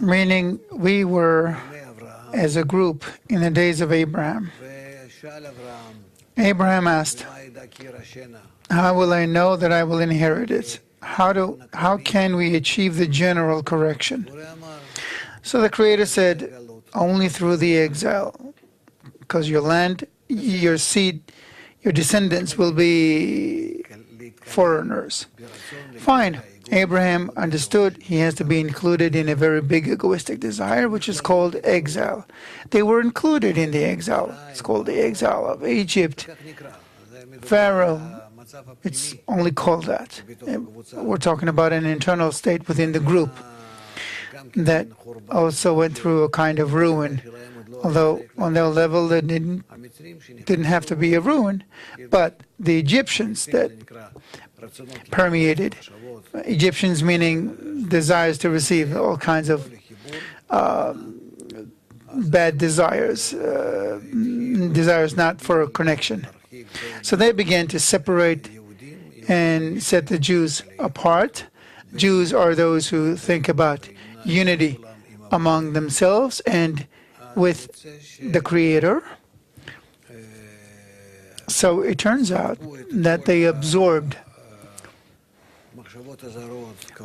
meaning we were as a group in the days of Abraham. Abraham asked, how will I know that I will inherit it? How can we achieve the general correction? So the Creator said, only through the exile, because your land, your seed, your descendants will be foreigners. Fine. Abraham understood he has to be included in a very big egoistic desire, which is called exile. They were included in the exile. It's called the exile of Egypt. Pharaoh, it's only called that. We're talking about an internal state within the group that also went through a kind of ruin, although on their level they didn't have to be a ruin, but the Egyptians that permeated, Egyptians meaning desires to receive, all kinds of bad desires, desires not for a connection. So they began to separate and set the Jews apart. Jews are those who think about unity among themselves and with the Creator. So it turns out that they absorbed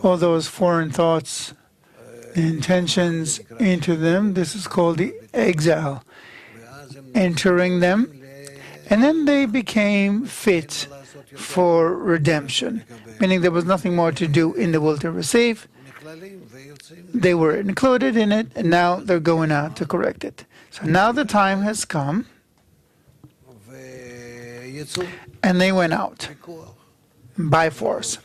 all those foreign thoughts, intentions into them. This is called the exile, entering them. And then they became fit for redemption, meaning there was nothing more to do in the will to receive. They were included in it, and now they're going out to correct it. So now the time has come, and they went out by force.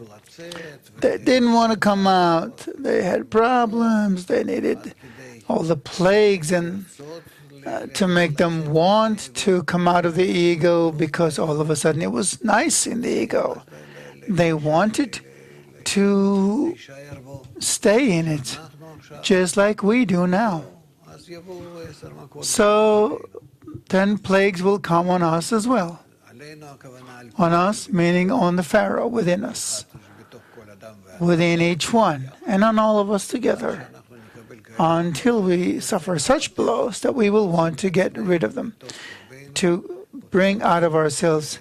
They didn't want to come out. They had problems. They needed all the plagues and to make them want to come out of the ego, because all of a sudden it was nice in the ego. They wanted to stay in it, just like we do now. So 10 plagues will come on us as well. On us, meaning on the Pharaoh within us, within each one, and on all of us together, until we suffer such blows that we will want to get rid of them, to bring out of ourselves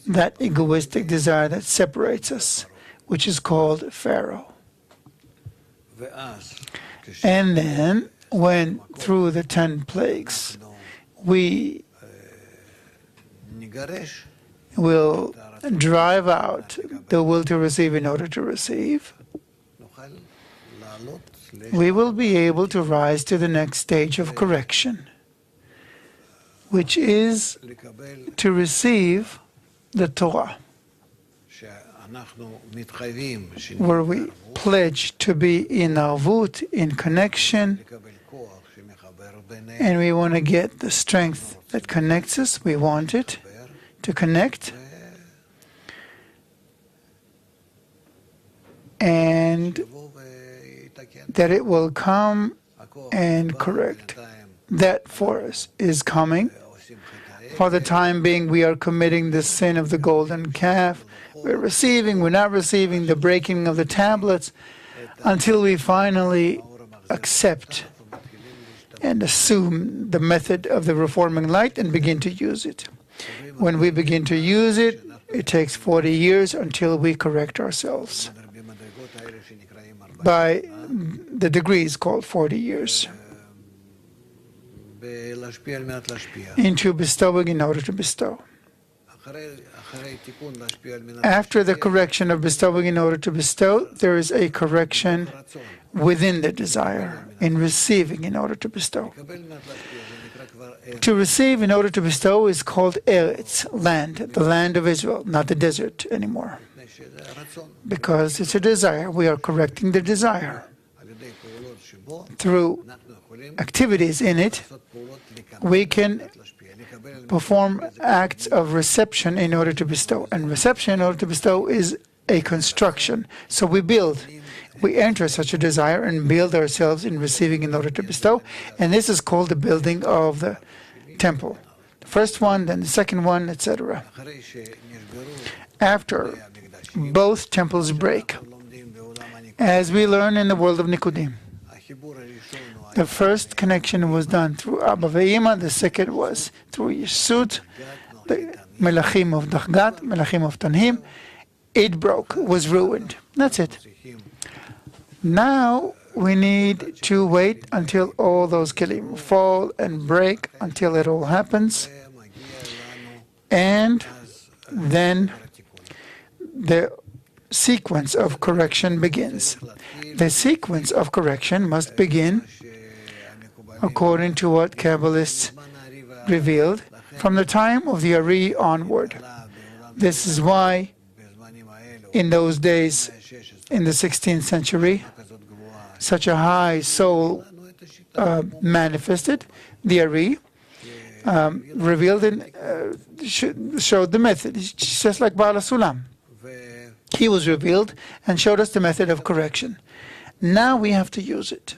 that egoistic desire that separates us, which is called Pharaoh. And then, when through the 10 plagues, we will drive out the will to receive in order to receive, we will be able to rise to the next stage of correction, which is to receive the Torah, where we pledge to be in arvut, in connection, and we want to get the strength that connects us. We want it to connect, and that it will come and correct. That force is coming. For the time being, we are committing the sin of the golden calf. We're receiving, we're not receiving the breaking of the tablets until we finally accept and assume the method of the reforming light and begin to use it. When we begin to use it, it takes 40 years until we correct ourselves by the degrees called 40 years, into bestowing in order to bestow. After the correction of bestowing in order to bestow, there is a correction within the desire, in receiving in order to bestow. To receive in order to bestow is called Eretz, land, the land of Israel, not the desert anymore. Because it's a desire, we are correcting the desire. Through activities in it, we can perform acts of reception in order to bestow. And reception in order to bestow is a construction. So we build. We enter such a desire and build ourselves in receiving in order to bestow. And this is called the building of the temple. The first one, then the second one, etc. After both temples break, as we learn in the world of Nikudim, The first connection was done through Abba Ve'ima, the second was through Yeshut, the Melachim of Dachgat, Melachim of Tanhim. It broke, was ruined. That's it. Now we need to wait until all those kelim fall and break, until it all happens, and then the sequence of correction begins. The sequence of correction must begin according to what Kabbalists revealed from the time of the Ari onward. This is why in those days, in the 16th century, such a high soul manifested, the Ari, revealed and showed the method. It's just like Baal HaSulam. He was revealed and showed us the method of correction. Now we have to use it.